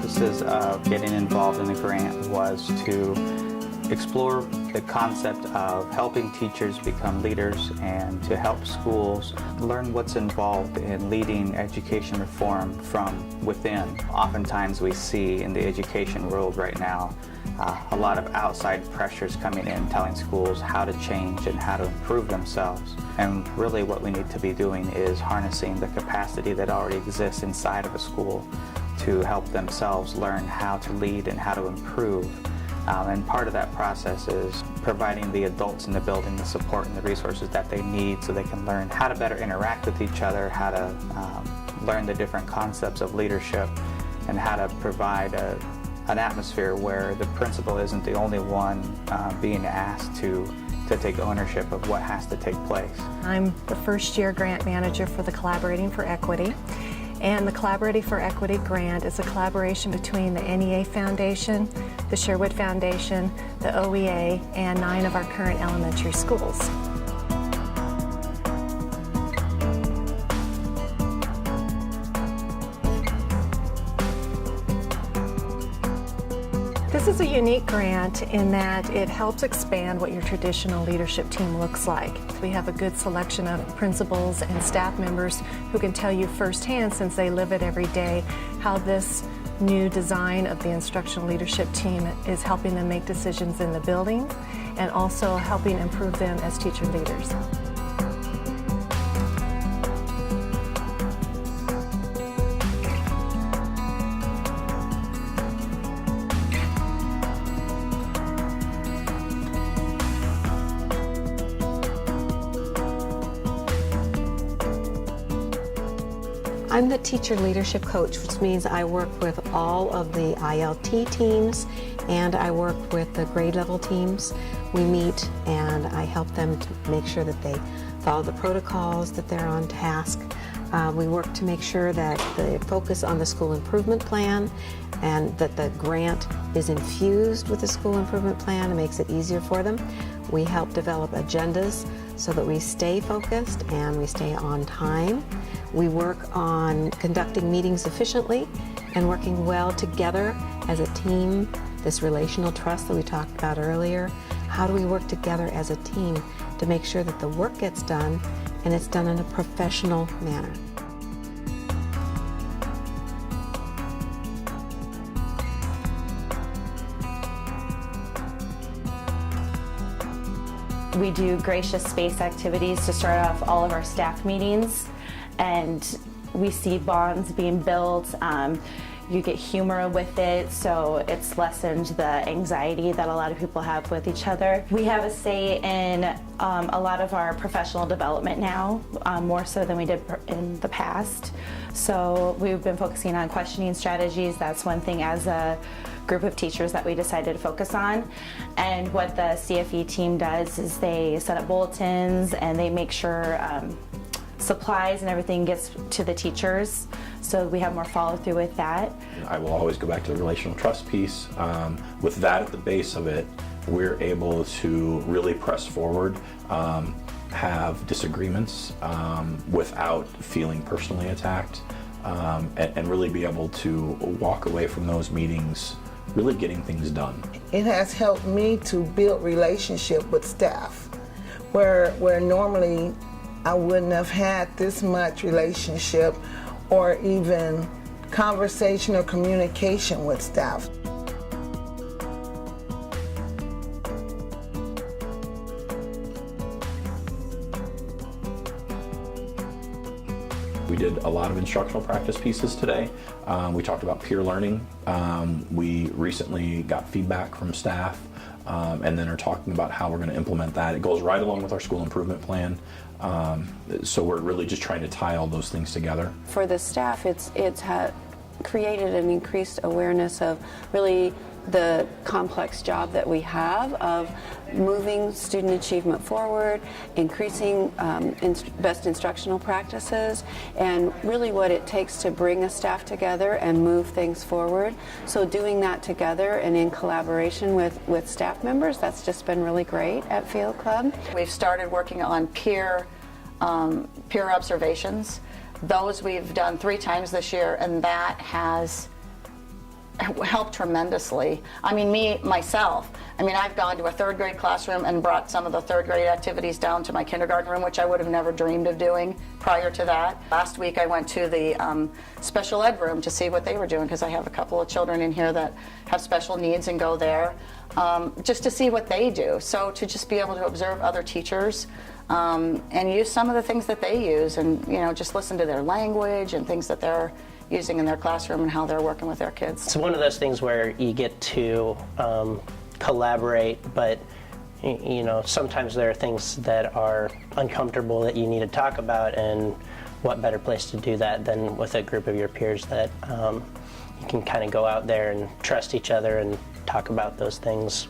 purposes of getting involved in the grant was to explore the concept of helping teachers become leaders and to help schools learn what's involved in leading education reform from within. Oftentimes we see in the education world right now a lot of outside pressures coming in telling schools how to change and how to improve themselves. And really what we need to be doing is harnessing the capacity that already exists inside of a school to help themselves learn how to lead and how to improve. And part of that process is providing the adults in the building the support and the resources that they need so they can learn how to better interact with each other, how to learn the different concepts of leadership, and how to provide an atmosphere where the principal isn't the only one being asked to take ownership of what has to take place. I'm the first year grant manager for the Collaborating for Equity. And the Collaborating for Equity grant is a collaboration between the NEA Foundation, the Sherwood Foundation, the OEA, and 9 of our current elementary schools. This is a unique grant in that it helps expand what your traditional leadership team looks like. We have a good selection of principals and staff members who can tell you firsthand, since they live it every day, how this new design of the instructional leadership team is helping them make decisions in the building and also helping improve them as teacher leaders. I'm the teacher leadership coach, which means I work with all of the ILT teams and I work with the grade level teams. We meet and I help them to make sure that they follow the protocols, that they're on task. We work to make sure that they focus on the school improvement plan and that the grant is infused with the school improvement plan and makes it easier for them. We help develop agendas so that we stay focused and we stay on time. We work on conducting meetings efficiently and working well together as a team, this relational trust that we talked about earlier. How do we work together as a team to make sure that the work gets done and it's done in a professional manner? We do gracious space activities to start off all of our staff meetings, and we see bonds being built. You get humor with it, so it's lessened the anxiety that a lot of people have with each other. We have a say in a lot of our professional development now, more so than we did in the past. So we've been focusing on questioning strategies. That's one thing as a group of teachers that we decided to focus on. And what the CFE team does is they set up bulletins and they make sure supplies and everything gets to the teachers, so we have more follow through with that. I will always go back to the relational trust piece. With that at the base of it, we're able to really press forward, have disagreements without feeling personally attacked, and really be able to walk away from those meetings really getting things done. It has helped me to build relationship with staff, where normally I wouldn't have had this much relationship or even conversation or communication with staff. We did a lot of instructional practice pieces today. We talked about peer learning. We recently got feedback from staff and then are talking about how we're going to implement that. It goes right along with our school improvement plan. So we're really just trying to tie all those things together. For the staff, it's created an increased awareness of really the complex job that we have of moving student achievement forward, increasing best instructional practices, and really what it takes to bring a staff together and move things forward. So doing that together and in collaboration with staff members, that's just been really great at Field Club. We've started working on peer observations. Those we've done 3 times this year, and that has helped tremendously. I mean, myself, I've gone to a third grade classroom and brought some of the third grade activities down to my kindergarten room, which I would have never dreamed of doing prior to that. Last week I went to the special ed room to see what they were doing, because I have a couple of children in here that have special needs and go there, just to see what they do. So to just be able to observe other teachers and use some of the things that they use, and just listen to their language and things that they're using in their classroom and how they're working with their kids. It's one of those things where you get to collaborate, but sometimes there are things that are uncomfortable that you need to talk about, and what better place to do that than with a group of your peers that you can kind of go out there and trust each other and talk about those things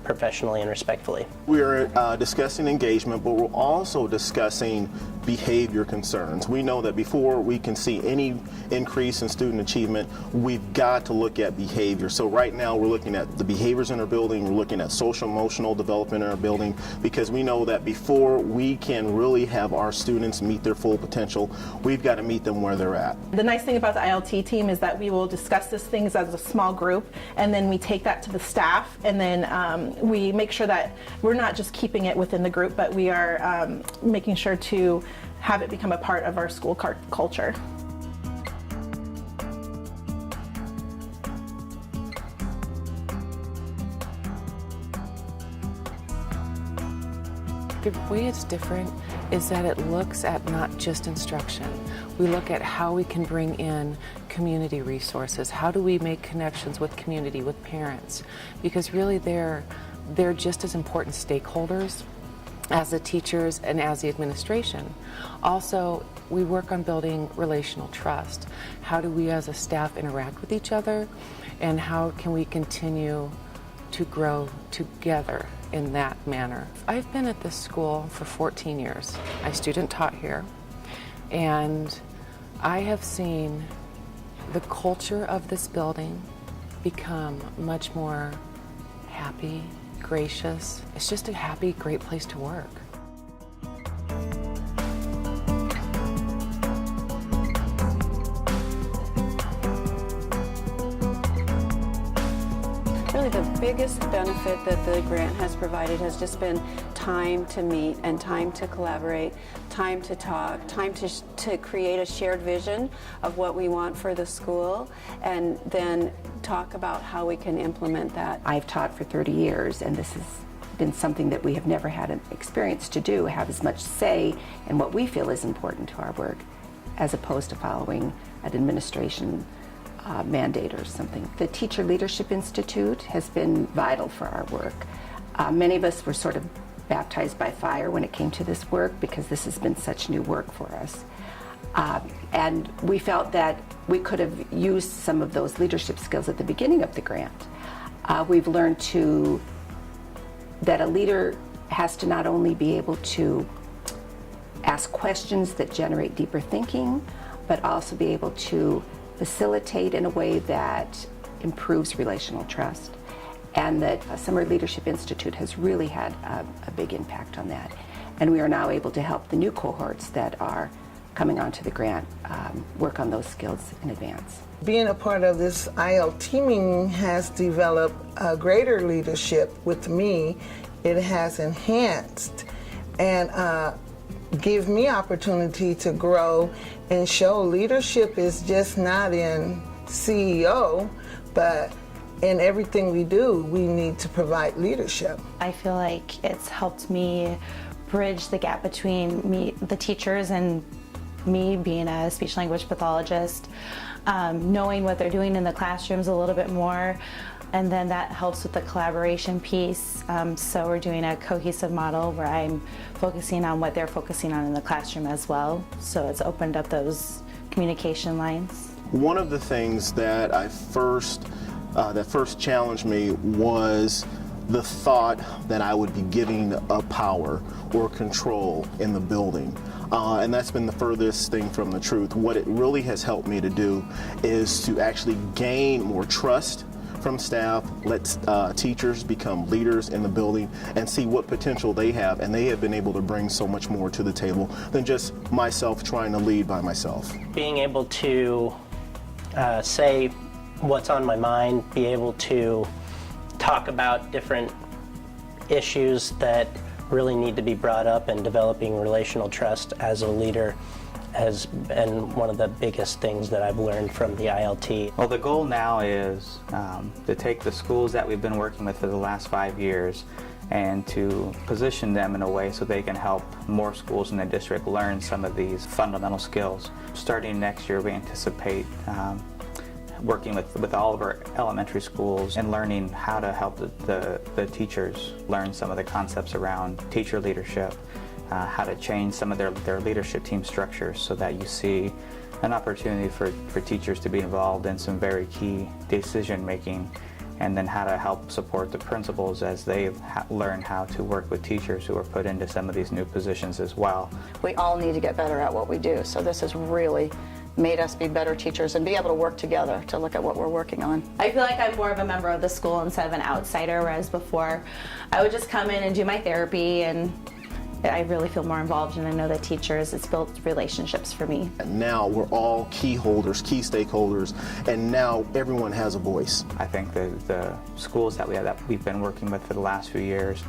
professionally and respectfully. We're discussing engagement, but we're also discussing behavior concerns. We know that before we can see any increase in student achievement, we've got to look at behavior. So right now we're looking at the behaviors in our building, we're looking at social emotional development in our building, because we know that before we can really have our students meet their full potential, we've got to meet them where they're at. The nice thing about the ILT team is that we will discuss these things as a small group, and then we take that to the staff, and then we make sure that we're not just keeping it within the group, but we are making sure to have it become a part of our school culture. The way it's different is that it looks at not just instruction. We look at how we can bring in community resources. How do we make connections with community, with parents? Because really they're just as important stakeholders as the teachers and as the administration. Also, we work on building relational trust. How do we as a staff interact with each other, and how can we continue to grow together in that manner? I've been at this school for 14 years. I student taught here, and I have seen the culture of this building become much more happy, gracious. It's just a happy, great place to work. Really the biggest benefit that the grant has provided has just been time to meet and time to collaborate, time to talk, time to create a shared vision of what we want for the school, and then talk about how we can implement that. I've taught for 30 years, and this has been something that we have never had an experience to do, have as much say in what we feel is important to our work, as opposed to following an administration mandate or something. The Teacher Leadership Institute has been vital for our work. Many of us were sort of baptized by fire when it came to this work, because this has been such new work for us. And we felt that we could have used some of those leadership skills at the beginning of the grant. We've learned that a leader has to not only be able to ask questions that generate deeper thinking, but also be able to facilitate in a way that improves relational trust. And that Summer Leadership Institute has really had a big impact on that. And we are now able to help the new cohorts that are coming onto the grant work on those skills in advance. Being a part of this ILT meeting has developed a greater leadership with me. It has enhanced and give me opportunity to grow and show leadership is just not in CEO, but in everything we do, we need to provide leadership. I feel like it's helped me bridge the gap between the teachers, and me being a speech language pathologist, knowing what they're doing in the classrooms a little bit more, and then that helps with the collaboration piece. So we're doing a cohesive model where I'm focusing on what they're focusing on in the classroom as well. So it's opened up those communication lines. One of the things that that first challenged me was the thought that I would be giving up power or control in the building. And that's been the furthest thing from the truth. What it really has helped me to do is to actually gain more trust from staff, let teachers become leaders in the building and see what potential they have, and they have been able to bring so much more to the table than just myself trying to lead by myself. Being able to say what's on my mind, be able to talk about different issues that really need to be brought up, and developing relational trust as a leader has been one of the biggest things that I've learned from the ILT. Well, the goal now is to take the schools that we've been working with for the last 5 years and to position them in a way so they can help more schools in the district learn some of these fundamental skills. Starting next year, we anticipate working with all of our elementary schools and learning how to help the teachers learn some of the concepts around teacher leadership, how to change some of their leadership team structures so that you see an opportunity for teachers to be involved in some very key decision making, and then how to help support the principals as they learn how to work with teachers who are put into some of these new positions as well. We all need to get better at what we do, so this has really made us be better teachers and be able to work together to look at what we're working on. I feel like I'm more of a member of the school instead of an outsider, whereas before I would just come in and do my therapy, and I really feel more involved, and I know that teachers, it's built relationships for me. And now we're all key holders, key stakeholders, and now everyone has a voice. I think the schools that we've been working with for the last few years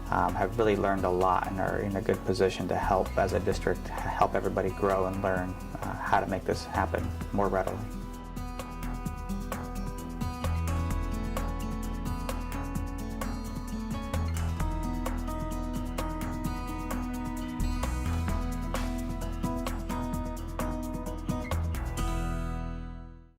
have really learned a lot and are in a good position to help, as a district, help everybody grow and learn how to make this happen more readily.